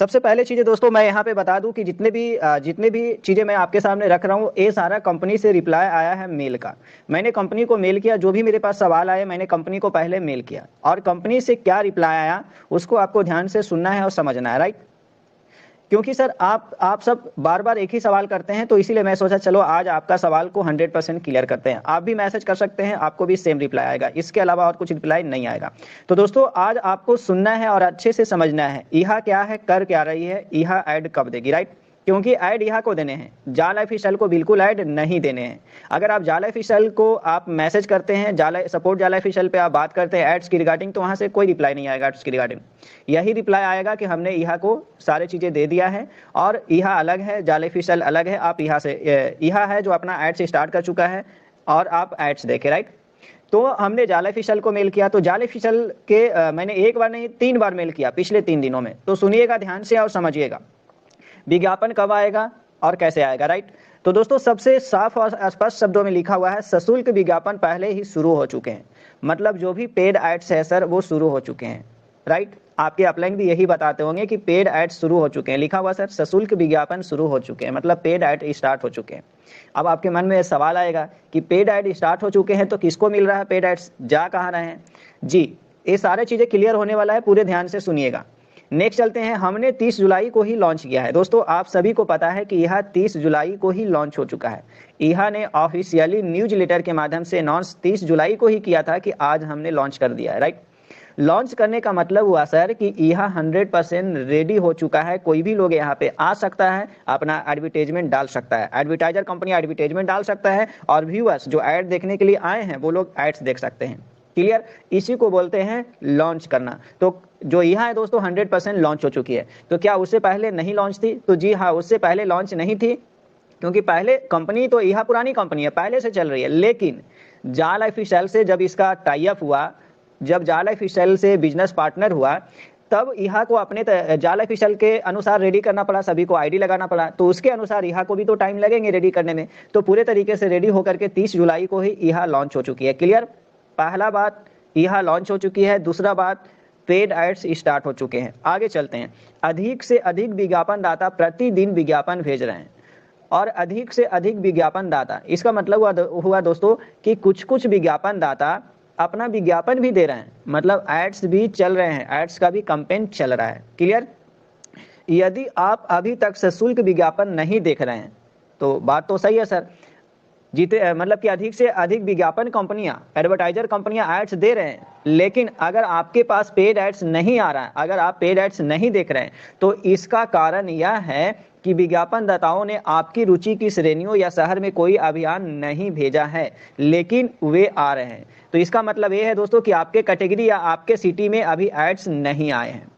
सबसे पहले चीज़ें दोस्तों मैं यहाँ पे बता दूं कि जितने भी चीज़ें मैं आपके सामने रख रहा हूँ, ये सारा कंपनी से रिप्लाई आया है मेल का। मैंने कंपनी को मेल किया, जो भी मेरे पास सवाल आए मैंने कंपनी को पहले मेल किया, और कंपनी से क्या रिप्लाई आया उसको आपको ध्यान से सुनना है और समझना है, राइट। क्योंकि सर आप सब बार बार एक ही सवाल करते हैं, तो इसीलिए मैं सोचा चलो आज आपका सवाल को 100% क्लियर करते हैं। आप भी मैसेज कर सकते हैं, आपको भी सेम रिप्लाई आएगा, इसके अलावा और कुछ रिप्लाई नहीं आएगा। तो दोस्तों आज आपको सुनना है और अच्छे से समझना है ईहा क्या है, कर क्या रही है, ईहा ऐड कब देगी, राइट। क्योंकि ऐड ईहा को देने हैं, जा लाइफ स्टाइल को बिल्कुल ऐड नहीं देने हैं। अगर आप जा लाइफ स्टाइल को आप मैसेज करते हैं, सपोर्ट जा लाइफ स्टाइल पे आप बात करते हैं एड्स की रिगार्डिंग, तो वहाँ से कोई रिप्लाई नहीं आएगा एड्स की रिगार्डिंग। यही रिप्लाई आएगा कि हमने ईहा को सारी चीज़ें दे दिया है और ईहा अलग है, जा लाइफ स्टाइल अलग है। आप ईहा से ईहा है जो अपना एड्स स्टार्ट कर चुका है और आप एड्स देखें, राइट। तो हमने जाला फिशल को मेल किया, तो जाला फिशल के मैंने एक बार नहीं 3 बार मेल किया पिछले 3 दिनों में। तो सुनिएगा ध्यान से और समझिएगा विज्ञापन कब आएगा और कैसे आएगा, राइट। तो दोस्तों सबसे साफ और स्पष्ट शब्दों में लिखा हुआ है सशुल्क विज्ञापन पहले ही शुरू हो चुके हैं। मतलब जो भी पेड एड्स है सर वो शुरू हो चुके हैं, राइट। आपके अपलाइन भी यही बताते होंगे कि पेड एड्स शुरू हो चुके हैं, लिखा हुआ सर सशुल्क विज्ञापन शुरू हो चुके हैं, मतलब पेड एड स्टार्ट हो चुके हैं। अब आपके मन में सवाल आएगा कि पेड एड स्टार्ट हो चुके हैं तो किसको मिल रहा है पेड एड्स, जा कहाँ रहे हैं जी। ये सारी चीज़ें क्लियर होने वाला है, पूरे ध्यान से सुनिएगा। नेक्स्ट चलते हैं, हमने 30 जुलाई को ही लॉन्च किया है। दोस्तों आप सभी को पता है कि यह 30 जुलाई को ही लॉन्च हो चुका है। ईहा ने ऑफिशियली न्यूज लेटर के माध्यम से अनाउंस 30 जुलाई को ही किया था कि आज हमने लॉन्च कर दिया है, राइट। लॉन्च करने का मतलब हुआ सर कि ईहा 100% रेडी हो चुका है। कोई भी लोग यहाँ पे आ सकता है, अपना एडवर्टाइजमेंट डाल सकता है, एडवर्टाइजर कंपनी एडवर्टाइजमेंट डाल सकता है और व्यूअर्स जो ऐड देखने के लिए आए हैं वो लोग एड्स देख सकते हैं। क्लियर, इसी को बोलते हैं लॉन्च करना। तो जो ईहा है दोस्तों 100% लॉन्च हो चुकी है। तो क्या उससे पहले नहीं लॉन्च थी, तो जी हाँ उससे पहले लॉन्च नहीं थी, क्योंकि पहले कंपनी तो ईहा पुरानी कंपनी है, पहले से चल रही है। लेकिन जा लाइफ स्टाइल से जब इसका टाई अप हुआ, जब जा लाइफ स्टाइल से बिजनेस पार्टनर हुआ, तब ईहा को अपने जा लाइफ स्टाइल के अनुसार रेडी करना पड़ा, सभी को आईडी लगाना पड़ा। तो उसके अनुसार ईहा को भी तो टाइम लगेंगे रेडी करने में। तो पूरे तरीके से रेडी होकर के 30 जुलाई को ही ईहा लॉन्च हो चुकी है। क्लियर, पहला बात ईहा लॉन्च हो चुकी है। दूसरा बात पेड एड्स स्टार्ट हो चुके हैं। आगे चलते हैं, अधिक से अधिक विज्ञापन दाता प्रतिदिन विज्ञापन भेज रहे हैं। और अधिक से अधिक विज्ञापन दाता, इसका मतलब हुआ दोस्तों कि कुछ कुछ विज्ञापन दाता अपना विज्ञापन भी दे रहे हैं, मतलब एड्स भी चल रहे हैं, एड्स का भी कैंपेन चल रहा है। क्लियर, यदि आप अभी तक सशुल्क विज्ञापन नहीं देख रहे हैं तो बात तो सही है सर, जीते मतलब कि अधिक से अधिक विज्ञापन कंपनियां, एडवर्टाइजर कंपनियां एड्स दे रहे हैं, लेकिन अगर आपके पास पेड एड्स नहीं आ रहा है, अगर आप पेड एड्स नहीं देख रहे हैं, तो इसका कारण यह है कि विज्ञापन दाताओं ने आपकी रुचि की श्रेणियों या शहर में कोई अभियान नहीं भेजा है, लेकिन वे आ रहे हैं। तो इसका मतलब ये है दोस्तों कि आपके कैटेगरी या आपके सिटी में अभी एड्स नहीं आए हैं।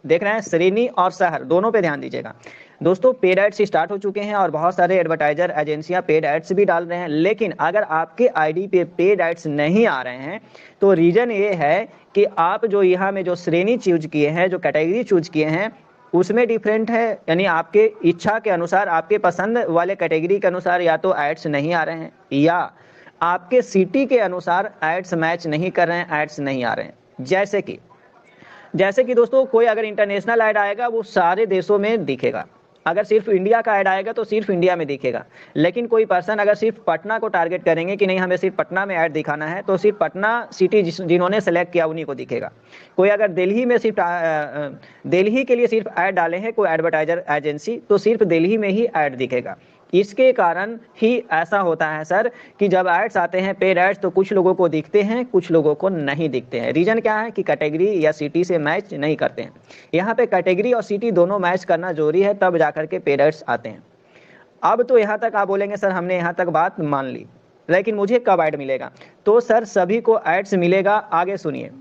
देख रहे हैं, श्रेणी और शहर दोनों पे ध्यान दीजिएगा दोस्तों। पेड एड्स स्टार्ट हो चुके हैं और बहुत सारे एडवर्टाइजर एजेंसियां पेड एड्स भी डाल रहे हैं, लेकिन अगर आपके आईडी पे पेड एड्स नहीं आ रहे हैं तो रीजन ये है कि आप जो यहाँ में जो श्रेणी चूज किए हैं, जो कैटेगरी चूज किए हैं, उसमें डिफरेंट है। यानी आपके इच्छा के अनुसार, आपके पसंद वाले कैटेगरी के अनुसार या तो एड्स नहीं आ रहे हैं, या आपके सिटी के अनुसार एड्स मैच नहीं कर रहे हैं, एड्स नहीं आ रहे हैं। जैसे कि दोस्तों कोई अगर इंटरनेशनल ऐड आएगा वो सारे देशों में दिखेगा, अगर सिर्फ इंडिया का ऐड आएगा तो सिर्फ इंडिया में दिखेगा। लेकिन कोई पर्सन अगर सिर्फ पटना को टारगेट करेंगे कि नहीं हमें सिर्फ पटना में ऐड दिखाना है, तो सिर्फ पटना सिटी जिन्होंने सेलेक्ट किया उन्हीं को दिखेगा। कोई अगर दिल्ली में सिर्फ दिल्ली के लिए सिर्फ ऐड डाले हैं कोई एडवर्टाइजर एजेंसी, तो सिर्फ दिल्ली में ही ऐड दिखेगा। इसके कारण ही ऐसा होता है सर कि जब एड्स आते हैं पेड एड्स, तो कुछ लोगों को दिखते हैं, कुछ लोगों को नहीं दिखते हैं। रीजन क्या है कि कैटेगरी या सिटी से मैच नहीं करते हैं। यहाँ पे कैटेगरी और सिटी दोनों मैच करना जरूरी है, तब जाकर के पेड एड्स आते हैं। अब तो यहाँ तक आप बोलेंगे सर हमने यहाँ तक बात मान ली, लेकिन मुझे कब ऐड मिलेगा? तो सर सभी को एड्स मिलेगा। आगे सुनिए,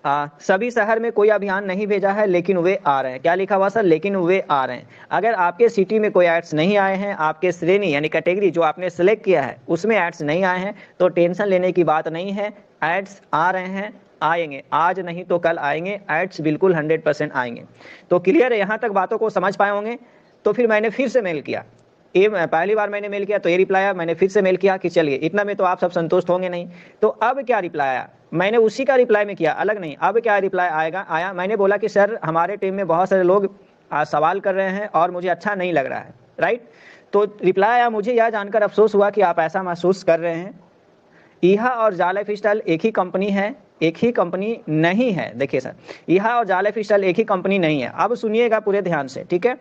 सभी शहर में कोई अभियान नहीं भेजा है, लेकिन वे आ रहे हैं। क्या लिखा हुआ सर? लेकिन वे आ रहे हैं। अगर आपके सिटी में कोई एड्स नहीं आए हैं, आपके श्रेणी यानी कैटेगरी जो आपने सेलेक्ट किया है उसमें एड्स नहीं आए हैं, तो टेंशन लेने की बात नहीं है। एड्स आ रहे हैं, आएंगे, आज नहीं तो कल आएंगे, एड्स बिल्कुल 100% आएंगे। तो क्लियर है, यहाँ तक बातों को समझ पाए होंगे। तो फिर मैंने फिर से मेल किया, पहली बार मैंने मेल किया तो ये रिप्लाई आया, मैंने फिर से मेल किया कि चलिए इतना में तो आप सब संतुष्ट होंगे नहीं। तो अब क्या रिप्लाई आया, मैंने उसी का रिप्लाई में किया, अलग नहीं। अब क्या रिप्लाई आया, मैंने बोला कि सर हमारे टीम में बहुत सारे लोग सवाल कर रहे हैं और मुझे अच्छा नहीं लग रहा है, राइट। तो रिप्लाई आया, मुझे यह जानकर अफसोस हुआ कि आप ऐसा महसूस कर रहे हैं। ईहा और जा लाइफस्टाइल एक ही कंपनी है, एक ही कंपनी नहीं है। देखिए सर, ईहा और जा लाइफस्टाइल एक ही कंपनी नहीं है। अब सुनिएगा पूरे ध्यान से, ठीक है।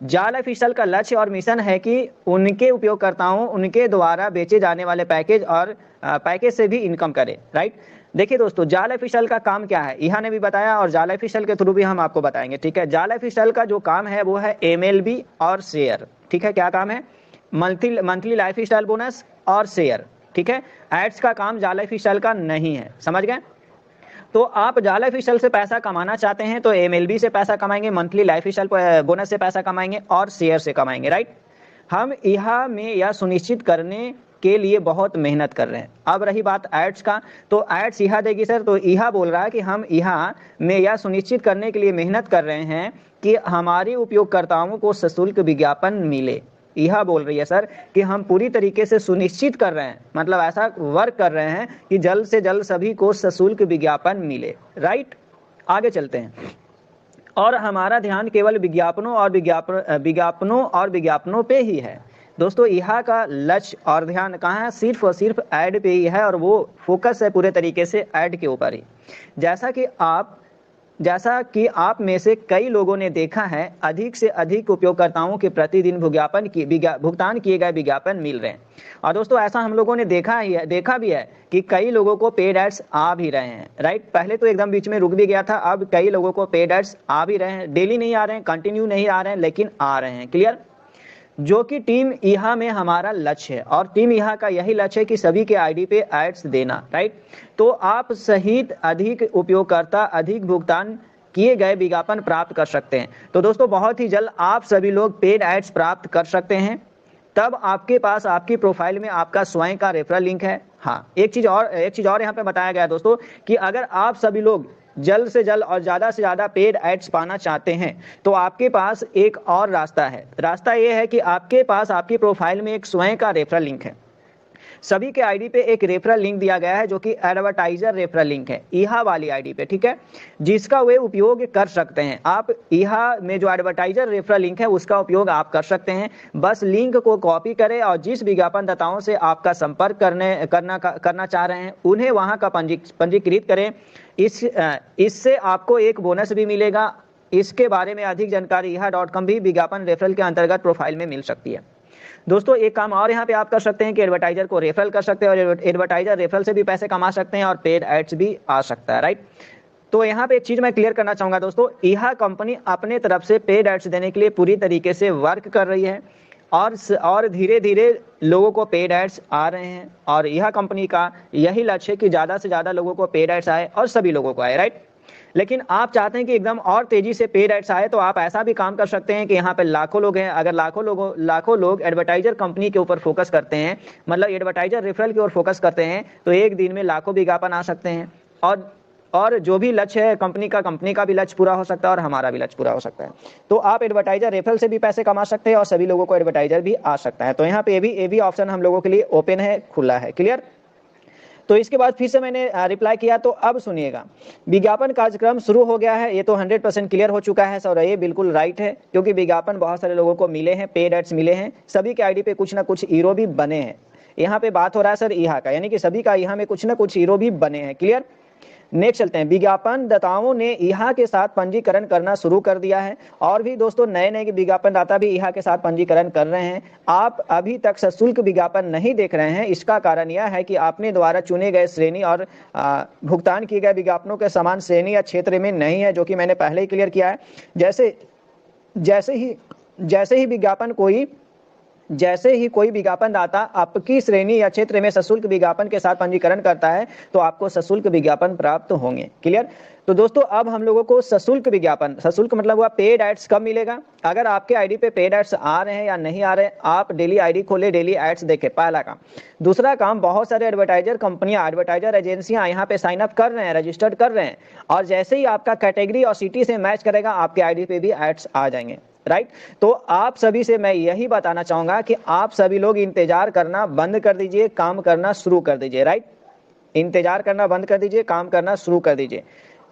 जा लाइफस्टाइल का लक्ष्य और मिशन है कि उनके उपयोगकर्ताओं उनके द्वारा बेचे जाने वाले पैकेज और पैकेज से भी इनकम करे, राइट। देखिए दोस्तों, जा लाइफस्टाइल का काम क्या है, ईहा ने भी बताया और जा लाइफस्टाइल के थ्रू भी हम आपको बताएंगे, ठीक है। जा लाइफस्टाइल का जो काम है वो है MLB और शेयर, ठीक है। क्या काम है, मंथली लाइफस्टाइल बोनस और शेयर, ठीक है। एड्स का काम जा लाइफस्टाइल का नहीं है, समझ गए। तो आप जा लाइफस्टाइल से पैसा कमाना चाहते हैं तो MLB से पैसा कमाएंगे, मंथली लाइफस्टाइल बोनस से पैसा कमाएंगे और शेयर से कमाएंगे, राइट। हम ईहा में यह सुनिश्चित करने के लिए बहुत मेहनत कर रहे हैं। अब रही बात एड्स का, तो एड्स ईहा देगी सर। तो ईहा बोल रहा है कि हम ईहा में यह सुनिश्चित करने के लिए मेहनत कर रहे हैं कि हमारे उपयोगकर्ताओं को सशुल्क विज्ञापन मिले। ईहा बोल रही है सर कि हम पूरी तरीके से सुनिश्चित कर रहे हैं, मतलब ऐसा वर्क कर रहे हैं कि जल्द से जल्द सभी को सशुल्क विज्ञापन मिले, राइट। आगे चलते हैं। और हमारा ध्यान केवल विज्ञापनों और विज्ञापनों पे ही है। दोस्तों, ईहा का लक्ष्य और ध्यान कहाँ है, सिर्फ और सिर्फ ऐड पे ही है और वो फोकस है पूरे तरीके से ऐड के ऊपर ही। जैसा कि आप में से कई लोगों ने देखा है, अधिक से अधिक उपयोगकर्ताओं के प्रतिदिन भुगतान किए गए विज्ञापन मिल रहे हैं। और दोस्तों, ऐसा हम लोगों ने देखा भी है कि कई लोगों को पेड एड्स आ भी रहे हैं, राइट। पहले तो एकदम बीच में रुक भी गया था, अब कई लोगों को पेड एड्स आ भी रहे हैं। डेली नहीं आ रहे हैं, कंटिन्यू नहीं आ रहे हैं, लेकिन आ रहे हैं, क्लियर। जो कि टीम ईहा में हमारा लक्ष्य है और टीम ईहा का यही लक्ष्य है कि सभी के आईडी पे एड्स देना, राइट। तो आप सहित अधिक उपयोगकर्ता अधिक भुगतान किए गए विज्ञापन प्राप्त कर सकते हैं। तो दोस्तों, बहुत ही जल्द आप सभी लोग पेड एड्स प्राप्त कर सकते हैं। तब आपके पास आपकी प्रोफाइल में आपका स्वयं का रेफरल लिंक है। हाँ, एक चीज और यहाँ पे बताया गया है दोस्तों कि अगर आप सभी लोग जल्द से जल्द और ज़्यादा से ज़्यादा पेड एड्स पाना चाहते हैं तो आपके पास एक और रास्ता है। रास्ता ये है कि आपके पास आपकी प्रोफाइल में एक स्वयं का रेफरल लिंक है। सभी के आईडी पे एक रेफरल लिंक दिया गया है जो कि एडवर्टाइजर रेफरल लिंक है, ईहा वाली आईडी पे, ठीक है, जिसका वे उपयोग कर सकते हैं। आप ईहा में जो एडवर्टाइजर रेफरल लिंक है उसका उपयोग आप कर सकते हैं। बस लिंक को कॉपी करें और जिस विज्ञापनदाताओं से आपका संपर्क करना चाह रहे हैं उन्हें वहां का पंजीकृत करें। इससे आपको एक बोनस भी मिलेगा। इसके बारे में अधिक जानकारी ईहा.com भी विज्ञापन रेफरल के अंतर्गत प्रोफाइल में मिल सकती है। दोस्तों, एक काम और यहाँ पे आप कर सकते हैं कि एडवर्टाइजर को रेफरल कर सकते हैं और एडवर्टाइजर रेफरल से भी पैसे कमा सकते हैं और पेड एड्स भी आ सकता है, राइट। तो यहाँ पे एक चीज मैं क्लियर करना चाहूंगा दोस्तों, ईहा कंपनी अपने तरफ से पेड एड्स देने के लिए पूरी तरीके से वर्क कर रही है और धीरे धीरे लोगों को पेड एड्स आ रहे हैं और ईहा कंपनी का यही लक्ष्य है कि ज़्यादा से ज़्यादा लोगों को पेड एड्स आए और सभी लोगों को आए, राइट। लेकिन आप चाहते हैं कि एकदम और तेजी से पेड एड्स आए तो आप ऐसा भी काम कर सकते हैं कि यहाँ पे लाखों लोग हैं। अगर लाखों लोग एडवर्टाइजर कंपनी के ऊपर फोकस करते हैं, मतलब एडवर्टाइजर रेफरल की ओर फोकस करते हैं, तो एक दिन में लाखों विज्ञापन आ सकते हैं और जो भी लक्ष्य है कंपनी का भी लक्ष्य पूरा हो सकता है और हमारा भी लक्ष्य पूरा हो सकता है। तो आप एडवर्टाइजर रेफरल से भी पैसे कमा सकते हैं और सभी लोगों को एडवर्टाइजर भी आ सकता है। तो यहाँ पे ये भी ऑप्शन हम लोगों के लिए ओपन है, खुला है, क्लियर। तो इसके बाद फिर से मैंने रिप्लाई किया। तो अब सुनिएगा, विज्ञापन कार्यक्रम शुरू हो गया है, ये तो 100% क्लियर हो चुका है सर, ये बिल्कुल राइट है क्योंकि विज्ञापन बहुत सारे लोगों को मिले हैं, पेड एड्स मिले हैं, सभी के आईडी पे कुछ ना कुछ हीरो भी बने हैं। यहाँ पे बात हो रहा है सर ईहा का, यानी कि सभी का ईहा में कुछ ना कुछ हीरो भी बने हैं, क्लियर। नेक्स्ट चलते हैं। विज्ञापनदाताओं ने ईहा के साथ पंजीकरण करना शुरू कर दिया है और भी दोस्तों नए विज्ञापनदाता भी ईहा के साथ पंजीकरण कर रहे हैं। आप अभी तक सशुल्क विज्ञापन नहीं देख रहे हैं, इसका कारण यह है कि आपने द्वारा चुने गए श्रेणी और भुगतान किए गए विज्ञापनों के समान श्रेणी या क्षेत्र में नहीं है, जो कि मैंने पहले ही क्लियर किया है। जैसे ही कोई विज्ञापनदाता आपकी श्रेणी या क्षेत्र में सशुल्क विज्ञापन के साथ पंजीकरण करता है तो आपको सशुल्क विज्ञापन प्राप्त होंगे, क्लियर। तो दोस्तों, अब हम लोगों को सशुल्क मतलब हुआ पेड एड्स कब मिलेगा। अगर आपके आईडी पे पेड एड्स आ रहे हैं या नहीं आ रहे हैं, आप डेली आईडी खोले, डेली एड्स देखें, पहला काम। दूसरा काम, बहुत सारे एडवर्टाइजर एजेंसियां यहाँ पे साइन अप कर रहे हैं, रजिस्टर्ड कर रहे हैं और जैसे ही आपका कैटेगरी और सिटी से मैच करेगा आपके आईडी पे भी एड्स आ जाएंगे। राइट। तो आप सभी से मैं यही बताना चाहूंगा कि आप सभी लोग इंतजार करना बंद कर दीजिए, काम करना शुरू कर दीजिए। राइट, इंतजार करना बंद कर दीजिए, काम करना शुरू कर दीजिए।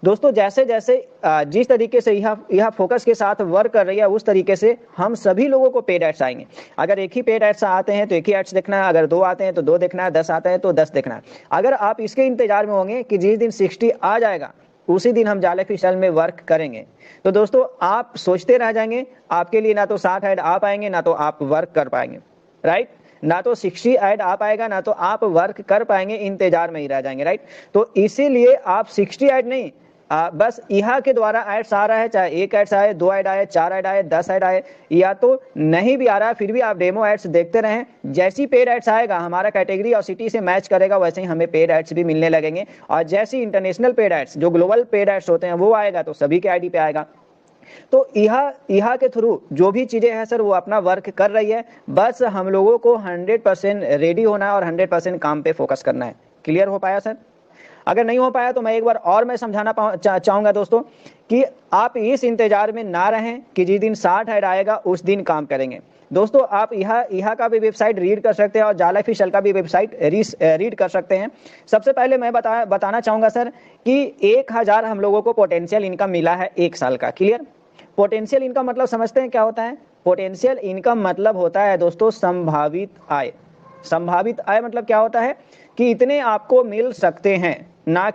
दोस्तों जैसे जैसे जिस तरीके से यह फोकस के साथ वर्क कर रही है, उस तरीके से हम सभी लोगों को पेड एड्स आएंगे। अगर एक ही पेड एड्स आते हैं तो एक ही एड्स देखना है, अगर 2 आते हैं तो 2 देखना है, 10 आते हैं तो 10 देखना है। अगर आप इसके इंतजार में होंगे कि जिस दिन 60 आ जाएगा उसी दिन हम जाल ऑफिशियल में वर्क करेंगे, तो दोस्तों आप सोचते रह जाएंगे, आपके लिए ना तो 60 ऐड आ पाएंगे ना तो आप वर्क कर पाएंगे। राइट, ना तो 60 ऐड आ पाएगा ना तो आप वर्क कर पाएंगे, इंतजार में ही रह जाएंगे। राइट, तो इसीलिए आप 60 ऐड नहीं, बस यहाँ के द्वारा एड्स आ रहा है, चाहे 1 एड्स आए, 2 ऐड आए, 4 ऐड आए, 10 ऐड आए, या तो नहीं भी आ रहा है फिर भी आप डेमो एड्स देखते रहें। जैसी पेड एड्स आएगा, हमारा कैटेगरी और सिटी से मैच करेगा, वैसे ही हमें पेड एड्स भी मिलने लगेंगे। और जैसी इंटरनेशनल पेड एड्स, जो ग्लोबल पेड एड्स होते हैं, वो आएगा तो सभी के आईडी पे आएगा। तो यहाँ के थ्रू जो भी चीजें हैं सर वो अपना वर्क कर रही है, बस हम लोगों को 100% रेडी होना है और 100% काम पे फोकस करना है। क्लियर हो पाया सर? अगर नहीं हो पाया तो मैं एक बार और मैं समझाना चाहूंगा दोस्तों कि आप इस इंतजार में ना रहें कि जिस दिन 60 ऐड आएगा उस दिन काम करेंगे। दोस्तों आप यहाँ का भी वेबसाइट रीड कर सकते हैं और जाल ऑफिशियल का भी वेबसाइट रीड कर सकते हैं। सबसे पहले मैं बताना चाहूंगा सर कि 1000 हम लोगों को पोटेंशियल इनकम मिला है 1 साल का। क्लियर? पोटेंशियल इनकम मतलब समझते हैं क्या होता है? पोटेंशियल इनकम मतलब होता है दोस्तों संभावित आय। संभावित आय मतलब क्या होता है कि इतने आपको मिल सकते हैं, ना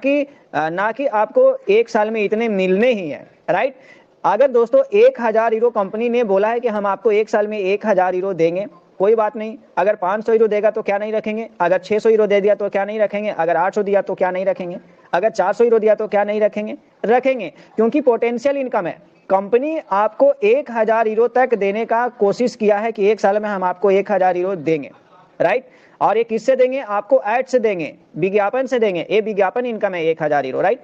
कि आपको 1 साल में इतने मिलने ही है। राइट, अगर दोस्तों 1000 यूरो कंपनी ने बोला है कि हम आपको 1 साल में 1000 यूरो देंगे, कोई बात नहीं। अगर 500 यूरो देगा तो क्या नहीं रखेंगे? अगर 600 यूरो दे दिया तो क्या नहीं रखेंगे? अगर 800 दिया तो क्या नहीं रखेंगे? अगर 400 यूरो दिया तो क्या नहीं रखेंगे? रखेंगे, क्योंकि पोटेंशियल इनकम है। कंपनी आपको 1000 यूरो तक देने का कोशिश किया है कि 1 साल में हम आपको 1000 यूरो देंगे। राइट, और ये किससे देंगे? आपको एड से देंगे, विज्ञापन से देंगे। ये विज्ञापन इनकम है 1000 यूरो। राइट,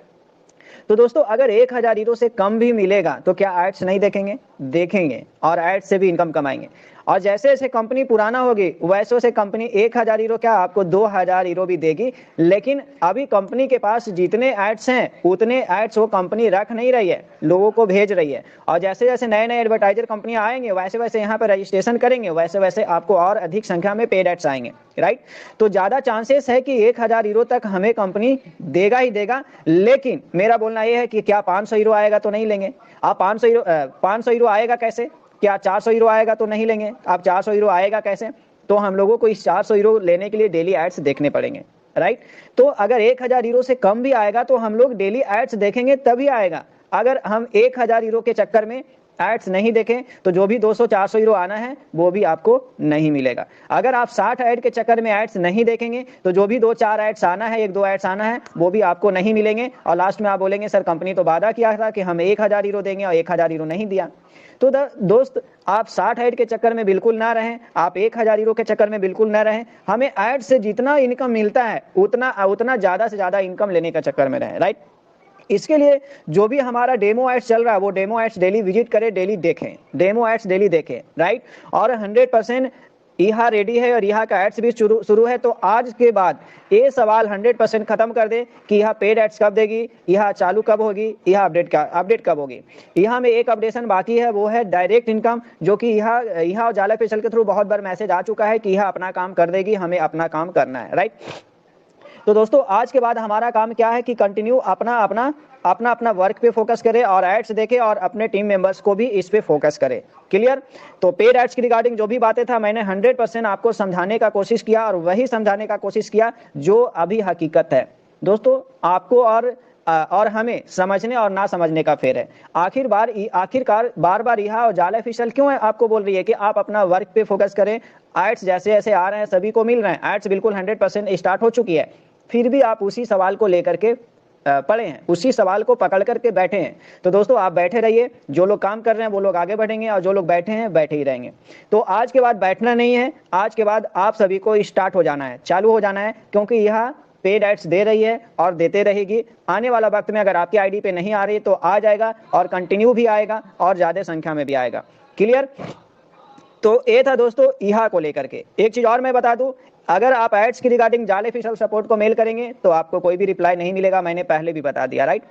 तो दोस्तों अगर 1000 यूरो से कम भी मिलेगा तो क्या एड्स नहीं देखेंगे? देखेंगे, और एड्स से भी इनकम कमाएंगे। और जैसे जैसे कंपनी पुराना होगी वैसे वैसे कंपनी 1000 यूरो क्या आपको 2000 यूरो भी देगी। लेकिन अभी कंपनी के पास जितने एड्स हैं उतने एड्स वो कंपनी रख नहीं रही है, लोगों को भेज रही है। और जैसे जैसे नए नए एडवर्टाइजर कंपनियां आएंगे वैसे वैसे यहाँ पर रजिस्ट्रेशन करेंगे, वैसे वैसे आपको और अधिक संख्या में पेड एड्स आएंगे। राइट, तो ज्यादा चांसेस है कि 1000 यूरो तक हमें कंपनी देगा ही देगा। लेकिन मेरा बोलना यह है कि क्या 500 यूरो आएगा तो नहीं लेंगे आप? 500 यूरो आएगा कैसे? क्या 400 यूरो आएगा तो नहीं लेंगे आप? 400 यूरो आएगा कैसे? तो हम लोगों को इस 400 यूरो लेने के लिए डेली एड्स देखने पड़ेंगे। राइट, तो अगर 1000 यूरो से कम भी आएगा तो हम लोग डेली एड्स देखेंगे तभी आएगा। अगर हम 1000 यूरो के चक्कर में एड्स नहीं देखें तो जो भी 200-400 यूरो आना है वो भी आपको नहीं मिलेगा। अगर आप 60 ऐड के चक्कर में एड्स नहीं देखेंगे तो जो भी 2-4 एड्स आना है, 1-2 एड्स आना है, वो भी आपको नहीं मिलेंगे। और लास्ट में आप बोलेंगे सर कंपनी तो वादा किया था कि हम 1000 यूरो देंगे और 1000 यूरो नहीं दिया। तो दोस्त आप 60 ऐड के चक्कर में बिल्कुल ना रहें, आप 1000 यूरो के चक्कर में बिल्कुल ना रहें। हमें ऐड से जितना इनकम मिलता है उतना ज्यादा से ज्यादा इनकम लेने के चक्कर में रहें। राइट, इसके लिए जो भी हमारा डेमो एड्स चल रहा है वो डेमो एड्स डेली विजिट करें, डेली देखें, डेमो एड्स डेली देखें। राइट, और 100% यहाँ रेडी है और यहाँ का एड्स भी शुरू है। तो आज के बाद ये सवाल 100% खत्म कर दे कि यहाँ पेड एड्स कब देगी, यहाँ चालू कब होगी, यहाँ अपडेट कब होगी। यहाँ में एक अपडेशन बाकी है, वो है डायरेक्ट इनकम, जो कि यहाँ जाल ऑफिशियल के थ्रू बहुत बार मैसेज आ चुका है कि यह अपना काम कर देगी, हमें अपना काम करना है। राइट, तो दोस्तों आज के बाद हमारा काम क्या है कि कंटिन्यू अपना वर्क पे फोकस करें और एड्स देखें और अपने टीम मेंबर्स को भी इस पे फोकस करें। क्लियर? तो पेड एड्स की रिगार्डिंग जो भी बातें था मैंने 100% आपको समझाने का कोशिश किया और वही समझाने का कोशिश किया जो अभी हकीकत है। दोस्तों आपको और हमें समझने और ना समझने का फेर है। आखिरकार बार यह और जाल ऑफिशियल क्यों है आपको बोल रही है कि आप अपना वर्क पे फोकस करें। एड्स जैसे जैसे आ रहे हैं सभी को मिल रहे हैं, एड्स बिल्कुल 100% स्टार्ट हो चुकी है, फिर भी आप उसी सवाल को लेकर के पड़े हैं, उसी सवाल को पकड़ करके बैठे हैं। तो दोस्तों आप बैठे रहिए, जो लोग काम कर रहे हैं वो लोग आगे बढ़ेंगे और जो लोग बैठे हैं बैठे ही रहेंगे। तो आज के बाद बैठना नहीं है, आज के बाद आप सभी को स्टार्ट हो जाना है, चालू हो जाना है, क्योंकि यह पेड एड्स दे रही है और देते रहेगी। आने वाला वक्त में अगर आपकी आईडी पे नहीं आ रही तो आ जाएगा और कंटिन्यू भी आएगा और ज्यादा संख्या में भी आएगा। क्लियर? तो ये था दोस्तों यहाँ को लेकर के। एक चीज और मैं बता दूं, अगर आप एड्स की रिगार्डिंग जाल ऑफिशियल सपोर्ट को मेल करेंगे तो आपको कोई भी रिप्लाई नहीं मिलेगा, मैंने पहले भी बता दिया। राइट,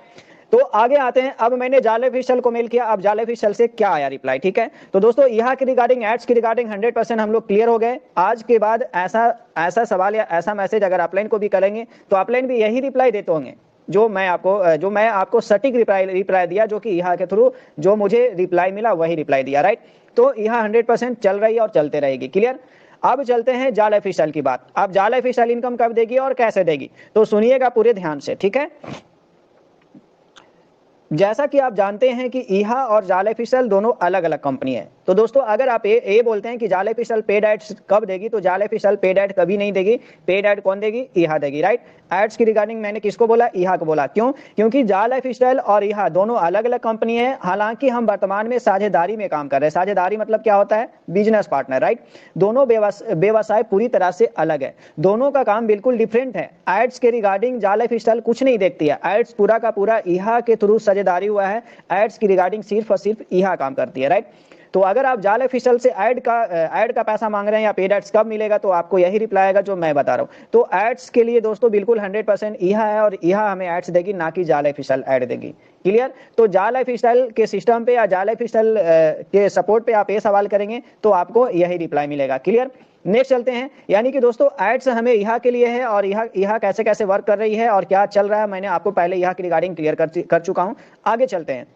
तो आगे आते हैं। अब मैंने जाल ऑफिशियल को मेल किया, अब जाल ऑफिशियल से क्या आया रिप्लाई, ठीक है। तो दोस्तों यहाँ के रिगार्डिंग, एड्स के रिगार्डिंग 100% हम लोग क्लियर हो गए। आज के बाद ऐसा सवाल या ऐसा मैसेज अगर अपलाइन को भी करेंगे तो अपलाइन भी यही रिप्लाई देते होंगे जो मैं आपको सटीक रिप्लाई दिया, जो कि यहाँ के थ्रू जो मुझे रिप्लाई मिला वही रिप्लाई दिया, राइट। तो यहाँ 100% चल रही है और चलते रहेगी, क्लियर। अब चलते हैं जाल ऑफिशियल की बात। अब जाल ऑफिशियल इनकम कब देगी और कैसे देगी, तो सुनिएगा पूरे ध्यान से, ठीक है। जैसा कि आप जानते हैं कि ईहा और जाल ऑफिशियल दोनों अलग अलग कंपनी है। तो दोस्तों अगर आप ये बोलते हैं कि जाल ऑफिशियल पेड एड्स कब देगी, तो जाल ऑफिशियल पेड एड कभी नहीं देगी। पेड एड कौन देगी, ईहा देगी, राइट। एड्स की रिगार्डिंग मैंने किसको बोला, ईहा को बोला। क्यों, क्योंकि जाल ऑफिशियल और ईहा दोनों अलग अलग कंपनी है। हालांकि हम वर्तमान में साझेदारी में काम कर रहे हैं। साझेदारी मतलब क्या होता है, बिजनेस पार्टनर, राइट। दोनों व्यवसाय पूरी तरह से अलग है, दोनों का काम बिल्कुल डिफरेंट है। एड्स के रिगार्डिंग जाल ऑफिशियल कुछ नहीं देखती है, एड्स पूरा का पूरा ईहा के थ्रू साझेदारी हुआ है। एड्स की रिगार्डिंग सिर्फ और सिर्फ ईहा काम करती है, राइट। तो अगर आप जाल ऑफिशियल से ऐड का पैसा मांग रहे हैं या पेड एड्स कब मिलेगा, तो आपको यही रिप्लाई आएगा जो मैं बता रहा हूं। तो एड्स के लिए दोस्तों बिल्कुल 100% ईहा है और ईहा हमें एड्स देगी, ना कि जाल ऑफिशियल ऐड देगी, क्लियर। तो जाल ऑफिशियल के सिस्टम पे या जाल ऑफिशियल के सपोर्ट पे आप ये सवाल करेंगे तो आपको यही रिप्लाई मिलेगा, क्लियर। नेक्स्ट चलते हैं। यानी कि दोस्तों एड्स हमें ईहा के लिए है और ईहा कैसे कैसे वर्क कर रही है और क्या चल रहा है, मैंने आपको पहले ईहा की रिगार्डिंग क्लियर कर चुका हूं। आगे चलते हैं।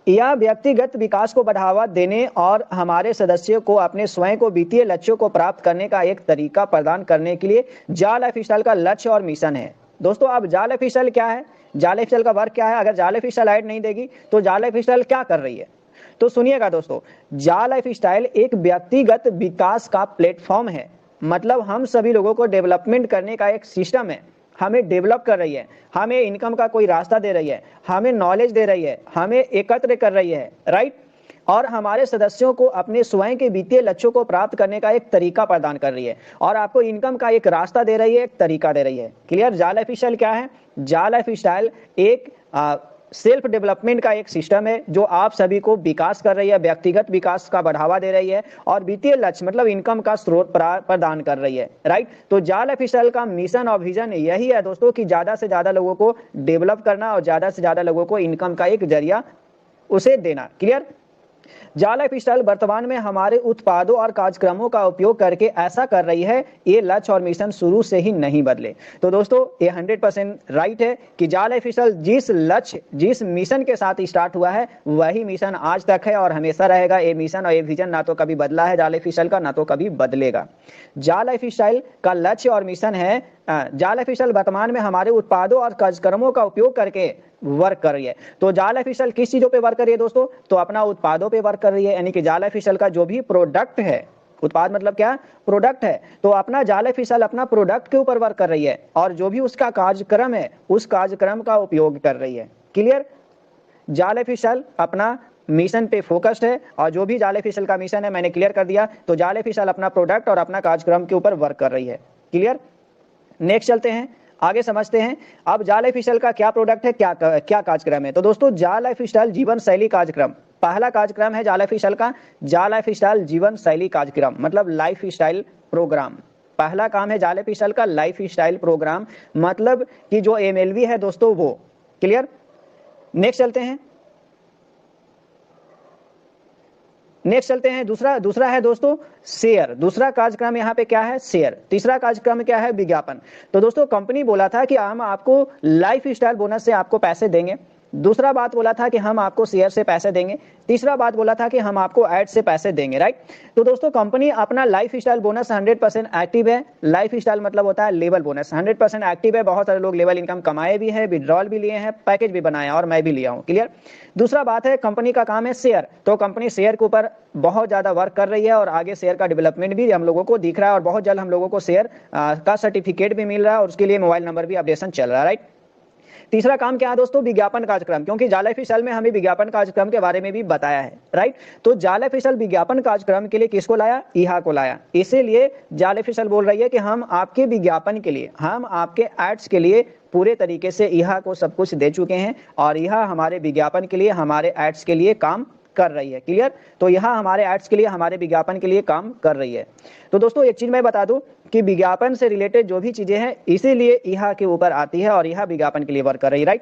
यह व्यक्तिगत विकास को बढ़ावा देने और हमारे सदस्यों को अपने स्वयं को वित्तीय लक्ष्यों को प्राप्त करने का एक तरीका प्रदान करने के लिए जाल ऑफिशियल का लक्ष्य और मिशन है। दोस्तों अब जाल ऑफिशियल क्या है, जाल ऑफिशियल का वर्क क्या है। अगर जाल ऑफिशियल ऐड नहीं देगी तो जाल ऑफिशियल क्या कर रही है, तो सुनिएगा दोस्तों। जाल ऑफिशियल एक व्यक्तिगत विकास का प्लेटफॉर्म है, मतलब हम सभी लोगों को डेवलपमेंट करने का एक सिस्टम है। हमें डेवलप कर रही है, हमें इनकम का कोई रास्ता दे रही है, हमें नॉलेज दे रही है, हमें एकत्र कर रही है, राइट। और हमारे सदस्यों को अपने स्वयं के वित्तीय लक्ष्यों को प्राप्त करने का एक तरीका प्रदान कर रही है और आपको इनकम का एक रास्ता दे रही है, एक तरीका दे रही है, क्लियर। जाल ऑफिशियल क्या है, जाल ऑफिशियल एक सेल्फ डेवलपमेंट का एक सिस्टम है जो आप सभी को विकास कर रही है, व्यक्तिगत विकास का बढ़ावा दे रही है और वित्तीय लक्ष्य मतलब इनकम का स्रोत प्रदान कर रही है, राइट। तो जाल ऑफिशियल का मिशन और विजन यही है दोस्तों कि ज्यादा से ज्यादा लोगों को डेवलप करना और ज्यादा से ज्यादा लोगों को इनकम का एक जरिया उसे देना, क्लियर। जाल ऑफिशियल वर्तमान में हमारे उत्पादों और कार्यक्रमों का उपयोग करके ऐसा कर रही है, ये लक्ष्य और मिशन शुरू से ही नहीं बदले। तो दोस्तों ये 100% राइट है कि जाल ऑफिशियल जिस लक्ष्य जिस मिशन के साथ स्टार्ट हुआ है वही मिशन आज तक है और हमेशा रहेगा। ये मिशन और ये विजन ना तो कभी बदला है जाल ऑफिशियल का, ना तो कभी बदलेगा। जाल ऑफिशियल का लक्ष्य और मिशन है, जाल ऑफिशियल वर्तमान में हमारे उत्पादों और कार्यक्रमों का उपयोग करके वर्क कर रही है। तो जाल ऑफिशियल किस चीजों पे वर्क कर रही है दोस्तों, तो अपना उत्पादों पे वर्क कर रही है। यानी कि जाल ऑफिशियल का जो भी प्रोडक्ट है, उत्पाद मतलब क्या, प्रोडक्ट है, तो अपना जाल ऑफिशियल अपना प्रोडक्ट के ऊपर वर्क कर रही है और जो भी उसका कार्यक्रम है उस कार्यक्रम का उपयोग कर रही है, क्लियर। जाल ऑफिशियल अपना मिशन पे फोकस्ड है और जो भी जाल ऑफिशियल का मिशन है मैंने क्लियर कर दिया। तो जाल ऑफिशियल अपना प्रोडक्ट और अपना कार्यक्रम के ऊपर वर्क कर रही है, क्लियर। नेक्स्ट चलते हैं, आगे समझते हैं। अब जाल ऑफिशियल का क्या प्रोडक्ट है, क्या कार्यक्रम है। तो दोस्तों जाल ऑफिशियल जीवन शैली कार्यक्रम, पहला कार्यक्रम है जाल ऑफिशियल का जाल ऑफिशियल जीवन शैली कार्यक्रम, मतलब लाइफ स्टाइल प्रोग्राम। पहला काम है जाल ऑफिशियल का लाइफ स्टाइल प्रोग्राम, मतलब कि जो MLV है दोस्तों वो, क्लियर। नेक्स्ट चलते हैं, दूसरा है दोस्तों शेयर। दूसरा कार्यक्रम यहाँ पे क्या है, शेयर। तीसरा कार्यक्रम क्या है, विज्ञापन। तो दोस्तों कंपनी बोला था कि हम आपको लाइफ स्टाइल बोनस से आपको पैसे देंगे। दूसरा बात बोला था कि हम आपको शेयर से पैसे देंगे। तीसरा बात बोला था कि हम आपको एड से पैसे देंगे, राइट। तो दोस्तों कंपनी अपना लाइफ स्टाइल बोनस 100% एक्टिव है। लाइफ स्टाइल मतलब होता है लेवल बोनस, 100% एक्टिव है। बहुत सारे लोग लेवल इनकम कमाए भी है, विड्रॉल भी लिए हैं, पैकेज भी बनाया और मैं भी लिया हूँ, क्लियर। दूसरा बात है कंपनी का काम है शेयर। तो कंपनी शेयर के ऊपर बहुत ज्यादा वर्क कर रही है और आगे शेयर का डेवलपमेंट भी हम लोगों को दिख रहा है और बहुत जल्द हम लोगों को शेयर का सर्टिफिकेट भी मिल रहा है और उसके लिए मोबाइल नंबर भी अपडेशन चल रहा है, राइट। तीसरा काम क्या है दोस्तों, विज्ञापन कार्यक्रम, क्योंकि जाल ऑफिशियल में हमें विज्ञापन कार्यक्रम के बारे में भी बताया है, राइट। तो जाल ऑफिशियल विज्ञापन कार्यक्रम के लिए किसको लाया, ईहा को लाया। इसीलिए जाल ऑफिशियल बोल रही है कि हम आपके विज्ञापन के लिए, हम आपके एड्स के लिए पूरे तरीके से ईहा को सब कुछ दे चुके हैं और ईहा हमारे विज्ञापन के लिए, हमारे एड्स के लिए काम कर रही है, क्लियर। तो यहाँ हमारे एड्स के लिए, हमारे विज्ञापन के लिए काम कर रही है। तो दोस्तों एक चीज मैं बता दूं कि विज्ञापन से रिलेटेड जो भी चीजें हैं इसीलिए ईहा के ऊपर आती है और ईहा विज्ञापन के लिए वर्क कर रही है, राइट।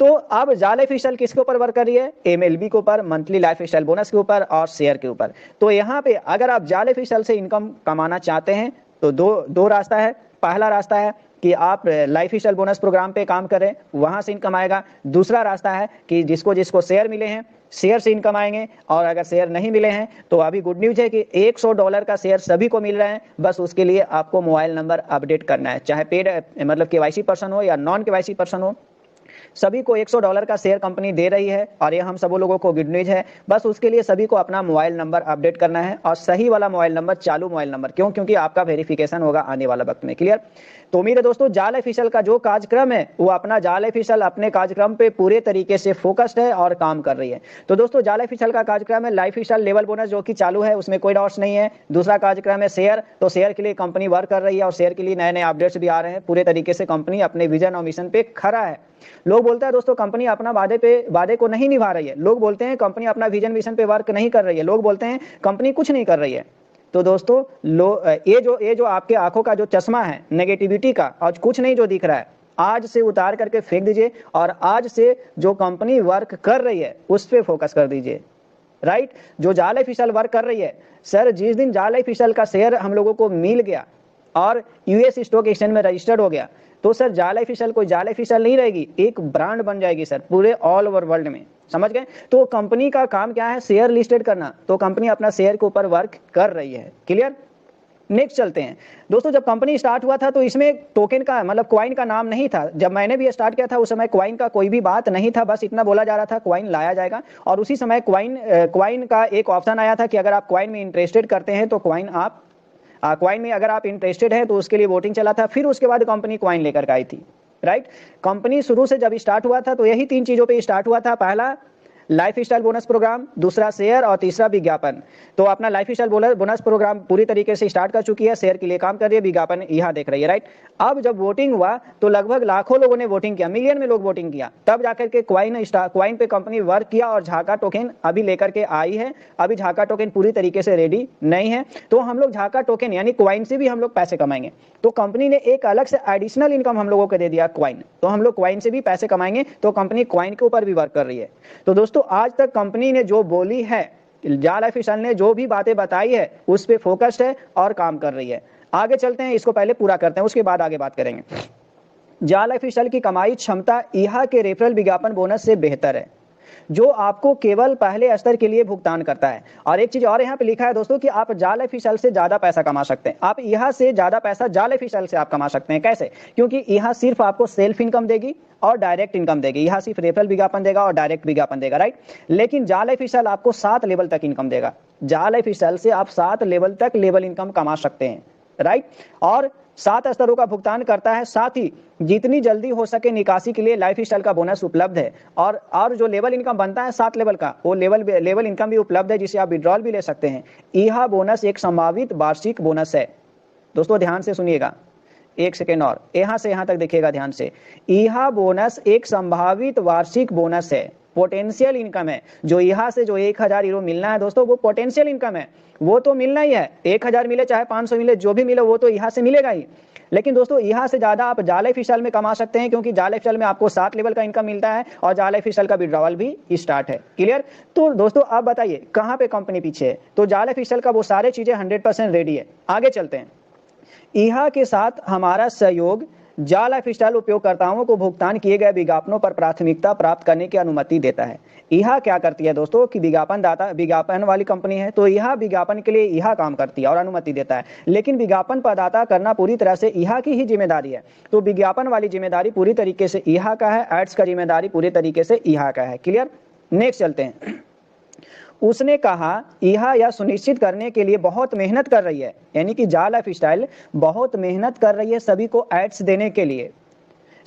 तो अब जा लाइफ स्टाइल किसके ऊपर वर्क कर रही है? एमएलबी के ऊपर, मंथली लाइफ स्टाइल बोनस के ऊपर और शेयर के ऊपर। तो यहाँ पे अगर आप जा लाइफ स्टाइल से इनकम कमाना चाहते हैं तो दो रास्ता है। पहला रास्ता है कि आप लाइफ स्टाइल बोनस प्रोग्राम पे काम करें, वहां से इनकम आएगा। दूसरा रास्ता है कि जिसको जिसको शेयर मिले हैं, शेयर से इनकम आएंगे। और अगर शेयर नहीं मिले हैं तो अभी गुड न्यूज है कि $100 का शेयर सभी को मिल रहा है। बस उसके लिए आपको मोबाइल नंबर अपडेट करना है, चाहे पेड मतलब केवाईसी पर्सन हो या नॉन केवाईसी पर्सन हो, सभी को $100 का शेयर कंपनी दे रही है। और ये हम सब लोगों को गुड न्यूज है। बस उसके लिए सभी को अपना मोबाइल नंबर अपडेट करना है, और सही वाला मोबाइल नंबर, चालू मोबाइल नंबर। क्यों? क्योंकि आपका वेरिफिकेशन होगा आने वाला वक्त में। क्लियर? तो मेरे दोस्तों, जा लाइफ स्टाइल का जो कार्यक्रम है वो अपना जा लाइफ स्टाइल अपने कार्यक्रम पे पूरे तरीके से फोकस्ड है और काम कर रही है। तो दोस्तों, जा लाइफ स्टाइल का कार्यक्रम है लाइफ स्टाइल लेवल बोनस, जो कि चालू है, उसमें कोई डाउट्स नहीं है। दूसरा कार्यक्रम है शेयर। तो शेयर के लिए कंपनी वर्क कर रही है और शेयर के लिए नए नए अपडेट्स भी आ रहे हैं। पूरे तरीके से कंपनी अपने विजन और मिशन पे खरा है। लोग बोलते हैं दोस्तों कंपनी अपना वादे को नहीं निभा रही है। लोग बोलते हैं कंपनी अपना विजन मिशन पे वर्क नहीं कर रही है। लोग बोलते हैं कंपनी कुछ नहीं कर रही है। तो दोस्तों, ये जो आपके आंखों का जो चश्मा है नेगेटिविटी का, आज कुछ नहीं जो दिख रहा है, आज से उतार करके फेंक दीजिए और आज से जो कंपनी वर्क कर रही है उस पर फोकस कर दीजिए। राइट? जो जा लाइफ स्टाइल वर्क कर रही है, सर जिस दिन जा लाइफ स्टाइल का शेयर हम लोगों को मिल गया और यूएस स्टॉक एक्सचेंज में रजिस्टर्ड हो गया, तो सर जा लाइफ स्टाइल कोई जा लाइफ स्टाइल नहीं रहेगी, एक ब्रांड बन जाएगी सर पूरे ऑल ओवर वर्ल्ड में। समझ गए? तो कंपनी का काम क्या है? शेयर लिस्टेड करना। तो कंपनी अपना शेयर के ऊपर वर्क कर रही है। क्लियर? नेक्स्ट चलते हैं दोस्तों। जब कंपनी स्टार्ट हुआ था तो इसमें टोकन का मतलब क्वाइन का नाम नहीं था। जब मैंने भी स्टार्ट किया था उस समय क्वाइन का कोई भी बात नहीं था। बस इतना बोला जा रहा था क्वाइन लाया जाएगा। और उसी समय क्वाइन का एक ऑप्शन आया था कि अगर आप क्वाइन में इंटरेस्टेड करते हैं तो क्वाइन में अगर आप इंटरेस्टेड है तो उसके लिए वोटिंग चला था। फिर उसके बाद कंपनी क्वाइन लेकर के आई थी। राइट? कंपनी शुरू से जब स्टार्ट हुआ था तो यही 3 चीजों पे स्टार्ट हुआ था। पहला लाइफ स्टाइल बोनस प्रोग्राम, दूसरा शेयर और तीसरा विज्ञापन। तो अपना लाइफ स्टाइल बोनस प्रोग्राम पूरी तरीके से स्टार्ट कर चुकी है, शेयर के लिए काम कर रही है, विज्ञापन यहाँ देख रही है। राइट? अब जब वोटिंग हुआ तो लगभग लाखों लोगों ने वोटिंग किया, मिलियन में लोग वोटिंग किया, तब जाकर के क्वाइन पे कंपनी वर्क किया और झाका टोकन अभी लेकर के आई है। अभी झाका टोकन पूरी तरीके से रेडी नहीं है। तो हम लोग झाका टोकन यानी क्वाइन से भी हम लोग पैसे कमाएंगे। तो कंपनी ने एक अलग से एडिशनल इनकम हम लोगों को दे दिया क्वाइन। तो हम लोग क्वाइन से भी पैसे कमाएंगे। तो कंपनी क्वाइन के ऊपर भी वर्क कर रही है। तो दोस्तों, आज तक कंपनी ने जो बोली है, जा लाइफ स्टाइल ने जो भी बातें बताई है उस पे फोकस्ड है और काम कर रही है। आगे चलते हैं, इसको पहले पूरा करते हैं, उसके बाद आगे बात करेंगे। जा लाइफ स्टाइल की कमाई क्षमता इहा के रेफरल विज्ञापन बोनस से बेहतर है, जो आपको केवल पहले स्तर के लिए भुगतान करता है। और एक चीज और यहाँ पे लिखा है दोस्तों कि आप जा लाइफ स्टाइल से ज्यादा पैसा कमा सकते हैं। आप यहाँ से ज्यादा पैसा जा लाइफ स्टाइल से आप कमा सकते हैं। कैसे? क्योंकि यहाँ सिर्फ आपको सेल्फ इनकम देगी और डायरेक्ट इनकम देगी। यहाँ सिर्फ रेफरल विज्ञापन देगा और डायरेक्ट विज्ञापन देगा। राइट? लेकिन जा लाइफ स्टाइल आपको 7 लेवल तक इनकम देगा। जा लाइफ स्टाइल से आप 7 लेवल तक लेवल इनकम कमा सकते हैं। राइट? और 7 स्तरों का भुगतान करता है। साथ ही जितनी जल्दी हो सके निकासी के लिए लाइफ स्टाइल का बोनस उपलब्ध है। और जो लेवल इनकम बनता है 7 लेवल का, वो लेवल इनकम भी उपलब्ध है, जिसे आप विड्रॉल भी ले सकते हैं। यह बोनस एक संभावित वार्षिक बोनस है। दोस्तों ध्यान से सुनिएगा, 1 सेकेंड और यहां से यहां तक देखिएगा ध्यान से। यह बोनस एक संभावित वार्षिक बोनस है, पोटेंशियल इनकम है। जो यहाँ से जो 1000 यूरो मिलना है दोस्तों, वो पोटेंशियल इनकम है, वो तो मिलना ही है। 1000 मिले चाहे 500 मिले, जो भी मिले वो तो यहाँ से मिलेगा ही। लेकिन दोस्तों यहाँ से ज्यादा आप जा लाइफ स्टाइल में कमा सकते हैं, क्योंकि जा लाइफ स्टाइल में आपको 7 लेवल का इनकम मिलता है और जा लाइफ स्टाइल का विड्रॉवल भी स्टार्ट है। क्लियर? तो दोस्तों आप बताइए कहाँ पे कंपनी पीछे है? तो जा लाइफ स्टाइल का वो सारे चीजें 100% रेडी है। आगे चलते हैं। यहाँ के साथ हमारा सहयोग जा लाइफ स्टाइल उपयोगकर्ताओं को भुगतान किए गए विज्ञापनों पर प्राथमिकता प्राप्त करने की अनुमति देता है। यह क्या करती है दोस्तों कि विज्ञापन वाली कंपनी है, तो यह विज्ञापन के लिए यह काम करती है और अनुमति देता है। लेकिन विज्ञापन प्रदाता करना पूरी तरह से यह की ही जिम्मेदारी है। तो विज्ञापन वाली जिम्मेदारी पूरी तरीके से यह का है, एड्स का जिम्मेदारी पूरी तरीके से यह का है। क्लियर? नेक्स्ट चलते हैं। उसने कहा यह सुनिश्चित करने के लिए बहुत मेहनत कर रही है, यानी कि जा लाइफ स्टाइल बहुत मेहनत कर रही है सभी को एड्स देने के लिए,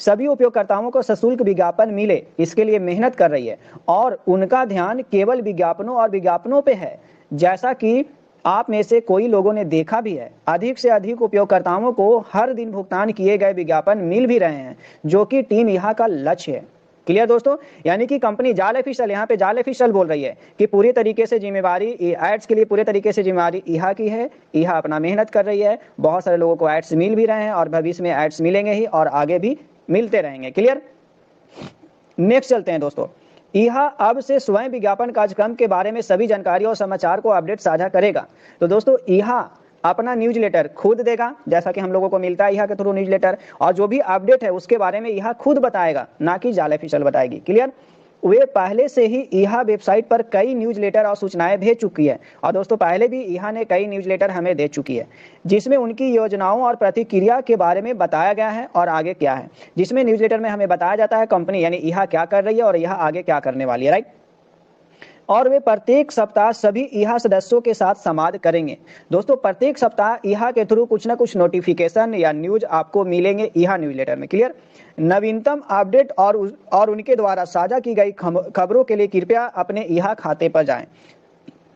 सभी उपयोगकर्ताओं को सशुल्क विज्ञापन मिले, इसके लिए मेहनत कर रही है। और उनका ध्यान केवल विज्ञापनों और विज्ञापनों पे है। जैसा कि आप में से कोई लोगों ने देखा भी है, अधिक से अधिक उपयोगकर्ताओं को हर दिन भुगतान किए गए विज्ञापन मिल भी रहे हैं, जो कि टीम यहाँ का लक्ष्य है। क्लियर दोस्तों? यानी कि कंपनी जा लाइफ स्टाइल, यहाँ पे जा लाइफ स्टाइल बोल रही है कि पूरी तरीके से जिम्मेवारी एड्स के लिए पूरे तरीके से जिम्मेवारी यह की है। यह अपना मेहनत कर रही है, बहुत सारे लोगों को एड्स मिल भी रहे हैं और भविष्य में एड्स मिलेंगे ही और आगे भी मिलते रहेंगे। क्लियर? नेक्स्ट चलते हैं दोस्तों। ईहा अब से स्वयं विज्ञापन कार्यक्रम के बारे में सभी जानकारी और समाचार को अपडेट साझा करेगा। तो दोस्तों ईहा अपना न्यूज़लेटर खुद देगा, जैसा कि हम लोगों को मिलता है ईहा के थ्रू न्यूज़लेटर, और जो भी अपडेट है उसके बारे में ईहा खुद बताएगा, ना कि जाल ऑफिशियल बताएगी। क्लियर? वे पहले से ही ईहा वेबसाइट पर कई न्यूज़लेटर और सूचनाएं भेज चुकी है, और दोस्तों पहले भी ईहा ने कई न्यूज़लेटर हमें दे चुकी है, जिसमें उनकी योजनाओं और प्रतिक्रिया के बारे में बताया गया है और आगे क्या है। जिसमें न्यूज़लेटर में हमें बताया जाता है कंपनी यानी ईहा क्या कर रही है और ईहा आगे क्या करने वाली है, राइट। और वे प्रत्येक सप्ताह सभी ईहा सदस्यों के साथ संवाद करेंगे। दोस्तों प्रत्येक सप्ताह ईहा के थ्रू कुछ ना कुछ नोटिफिकेशन या न्यूज आपको मिलेंगे ईहा न्यूज़लेटर में। क्लियर? नवीनतम अपडेट और उनके द्वारा साझा की गई खबरों के लिए कृपया अपने ईहा खाते पर जाएं।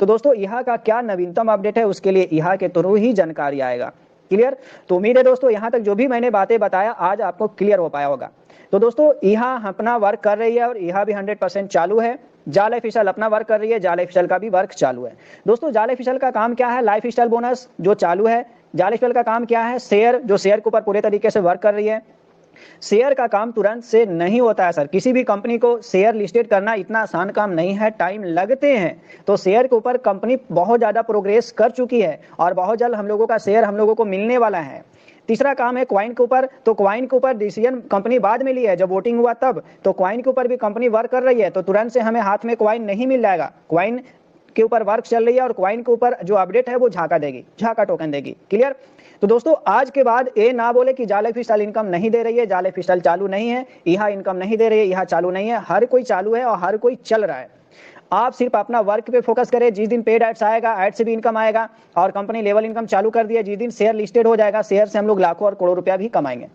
तो दोस्तों ईहा का क्या नवीनतम अपडेट है उसके लिए ईहा के थ्रू ही जानकारी आएगा। क्लियर? तो उम्मीद है दोस्तों यहाँ तक जो भी मैंने बातें बताया आज आपको क्लियर हो पाया होगा। तो दोस्तों ईहा अपना वर्क कर रही है और ईहा भी 100% चालू है। जाल ऑफिशियल अपना वर्क कर रही है, जाल ऑफिशियल का भी वर्क चालू है। दोस्तों जाल ऑफिशियल का काम क्या है? लाइफ स्टाइल बोनस जो चालू है। जाल ऑफिशियल का काम क्या है? शेयर, जो शेयर के ऊपर पूरे तरीके से वर्क कर रही है। शेयर का काम तुरंत से नहीं होता है सर, किसी भी कंपनी को शेयर लिस्टेड करना इतना आसान काम नहीं है, टाइम लगते हैं। तो शेयर के ऊपर कंपनी बहुत ज़्यादा प्रोग्रेस कर चुकी है और बहुत जल्द हम लोगों का शेयर हम लोगों को मिलने वाला है। तीसरा काम है क्वाइन के ऊपर। तो क्वाइन के ऊपर डिसीजन कंपनी बाद में ली है, जब वोटिंग हुआ तब। तो क्वाइन के ऊपर भी कंपनी वर्क कर रही है, तो तुरंत से हमें हाथ में क्वाइन नहीं मिल जाएगा। क्वाइन के ऊपर वर्क चल रही है और क्वाइन के ऊपर जो अपडेट है वो झाका देगी, झाका टोकन देगी। क्लियर? तो दोस्तों आज के बाद ये ना बोले कि जाल ऑफिशियल इनकम नहीं दे रही है, जाल ऑफिशियल चालू नहीं है, ईहा इनकम नहीं दे रही है, ईहा चालू नहीं है। हर कोई चालू है और हर कोई चल रहा है। आप सिर्फ अपना वर्क पे फोकस करें। जिस दिन पेड एड्स आएगा, एड से भी इनकम आएगा और कंपनी लेवल इनकम चालू कर दिया। जिस दिन शेयर लिस्टेड हो जाएगा, शेयर से हम लोग लाखों और करोड़ों रुपया भी कमाएंगे,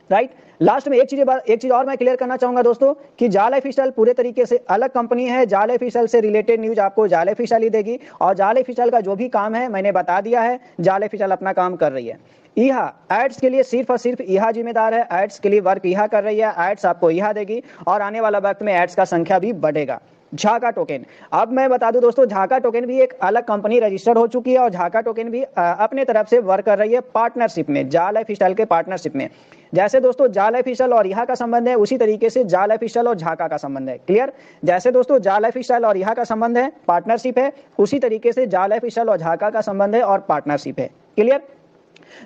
राइट। लास्ट में एक चीज और मैं क्लियर करना चाहूंगा दोस्तों कि जाल ऑफिशियल पूरे तरीके से अलग कंपनी है। जाल ऑफिशियल से रिलेटेड न्यूज आपको जाल ऑफिशियल ही देगी और जाल ऑफिशियल का जो भी काम है मैंने बता दिया है। जाल ऑफिशियल अपना काम कर रही है। ईहा एड्स के लिए सिर्फ और सिर्फ ईहा जिम्मेदार है। एड्स के लिए वर्क ईहा कर रही है, एड्स आपको ईहा देगी और आने वाला वक्त में एड्स का संख्या भी बढ़ेगा। झाका टोकन, अब मैं बता दूं दोस्तों, झाका टोकन भी एक अलग कंपनी रजिस्टर्ड हो चुकी है और झाका टोकन भी अपने तरफ से वर्क कर रही है पार्टनरशिप में, जाल ऑफिशियल के पार्टनरशिप में। जैसे दोस्तों जाल ऑफिशियल और ईहा का संबंध है, उसी तरीके से जाल ऑफिशियल और झाका का संबंध है। क्लियर? जैसे दोस्तों जाल ऑफिशियल और ईहा का संबंध है, पार्टनरशिप है, उसी तरीके से जाल ऑफिशियल और झाका का संबंध है और पार्टनरशिप है। क्लियर?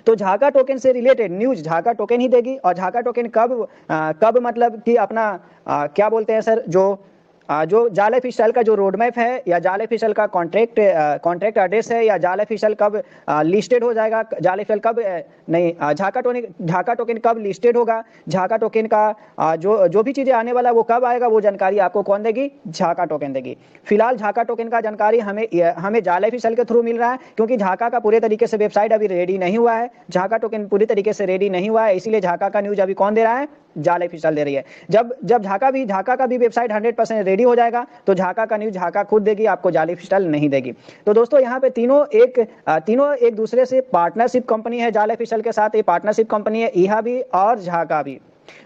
तो झाका टोकन से रिलेटेड न्यूज झाका टोकन ही देगी। और झाका टोकन कब मतलब कि अपना क्या बोलते हैं सर, जो जाल ऑफिशियल का जो रोड मैप है या जाल ऑफिशियल का कॉन्ट्रैक्ट एड्रेस है या जाल ऑफिशियल कब लिस्टेड हो जाएगा, जाल ऑफिशियल कब नहीं, झाका टोकन कब लिस्टेड होगा, झाका टोकन का जो भी चीज़ें आने वाला है वो कब आएगा, वो जानकारी आपको कौन देगी? झाका टोकन देगी। फिलहाल झाका टोकन का जानकारी हमें जाल ऑफिशियल के थ्रू मिल रहा है, क्योंकि झाका का पूरे तरीके से वेबसाइट अभी रेडी नहीं हुआ है। झाका टोकन पूरी तरीके से रेडी नहीं हुआ है, इसीलिए झाका का न्यूज अभी कौन दे रहा है? जाल ऑफिशियल दे रही है। जब झाका का भी वेबसाइट 100% रेडी हो जाएगा तो झाका का न्यूज झाका खुद देगी, आपको जाल ऑफिशियल नहीं देगी। तो दोस्तों यहाँ पे तीनों एक दूसरे से पार्टनरशिप कंपनी है। जाल ऑफिशियल के साथ ये पार्टनरशिप कंपनी है, ईहा भी और झाका भी।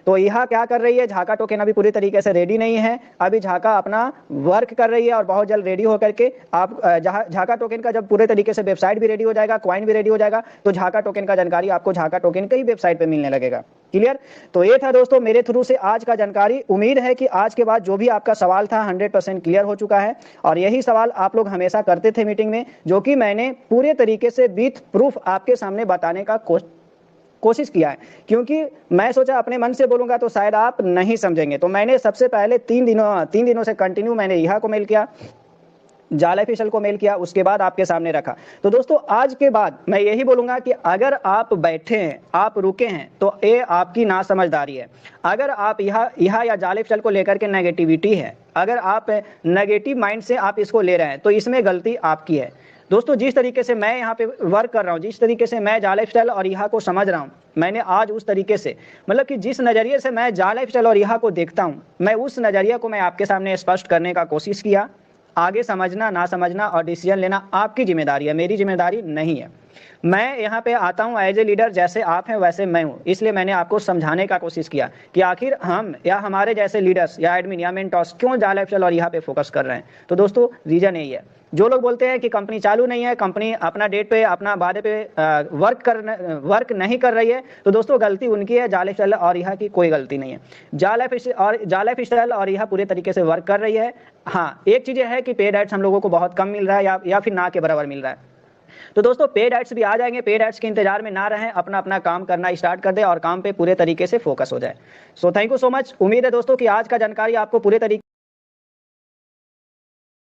तो ईहा क्या कर रही है? झाका टोकन अभी पूरी तरीके से रेडी नहीं है, अभी झाका अपना वर्क कर रही है और बहुत जल्द रेडी होकर के आप झाका टोकन का जब पूरे तरीके से वेबसाइट भी रेडी हो जाएगा, क्वाइन भी रेडी हो जाएगा, तो झाका टोकन का जानकारी आपको झाका टोकन की वेबसाइट पे मिलने लगेगा। क्लियर? तो ये था दोस्तों मेरे थ्रू से आज का जानकारी। उम्मीद है कि आज के बाद जो भी आपका सवाल था 100% क्लियर हो चुका है और यही सवाल आप लोग हमेशा करते थे मीटिंग में, जो कि मैंने पूरे तरीके से विथ प्रूफ आपके सामने बताने का कोशिश किया है, क्योंकि मैं सोचा अपने मन से बोलूंगा तो शायद आप नहीं समझेंगे। तो मैंने सबसे पहले 3 दिनों से कंटिन्यू मैंने ईहा को मेल किया, जाल ऑफिशियल को मेल किया, उसके बाद आपके सामने रखा। तो दोस्तों आज के बाद मैं यही बोलूंगा कि अगर आप बैठे हैं, आप रुके हैं, तो ये आपकी नासमझदारी है। अगर आप ईहा या जाल ऑफिशियल को लेकर के नेगेटिविटी है, अगर आप नेगेटिव माइंड से आप इसको ले रहे हैं, तो इसमें गलती आपकी है। दोस्तों जिस तरीके से मैं यहाँ पे वर्क कर रहा हूँ, जिस तरीके से मैं जाल ऑफिशियल और ईहा को समझ रहा हूँ, मैंने आज उस तरीके से मतलब कि जिस नज़रिए से मैं जाल ऑफिशियल और ईहा को देखता हूँ, मैं उस नज़रिया को मैं आपके सामने स्पष्ट करने का कोशिश किया। आगे समझना ना समझना और डिसीजन लेना आपकी जिम्मेदारी है, मेरी जिम्मेदारी नहीं है। मैं यहाँ पे आता हूँ एज ए लीडर, जैसे आप हैं वैसे मैं हूँ, इसलिए मैंने आपको समझाने का कोशिश किया कि आखिर हम या हमारे जैसे लीडर्स या एडमिन या मेंटर्स क्यों जाल FCL और यहाँ पे फोकस कर रहे हैं। तो दोस्तों रीजन यही है। जो लोग बोलते हैं कि कंपनी चालू नहीं है, कंपनी अपना डेट पे अपना वादे पे वर्क नहीं कर रही है, तो दोस्तों गलती उनकी है, जाल FCL और यहाँ की कोई गलती नहीं है। जाल FCL और यहाँ पूरे तरीके से वर्क कर रही है। हाँ, एक चीज़ है कि पेड एड्स हम लोगों को बहुत कम मिल रहा है या फिर ना के बराबर मिल रहा है। तो दोस्तों पेड एड्स भी आ जाएंगे, पेड एड्स के इंतजार में ना रहें, अपना अपना काम करना स्टार्ट कर दे और काम पे पूरे तरीके से फोकस हो जाए। So thank you so much. उम्मीद है दोस्तों कि आज का जानकारी आपको पूरे तरीके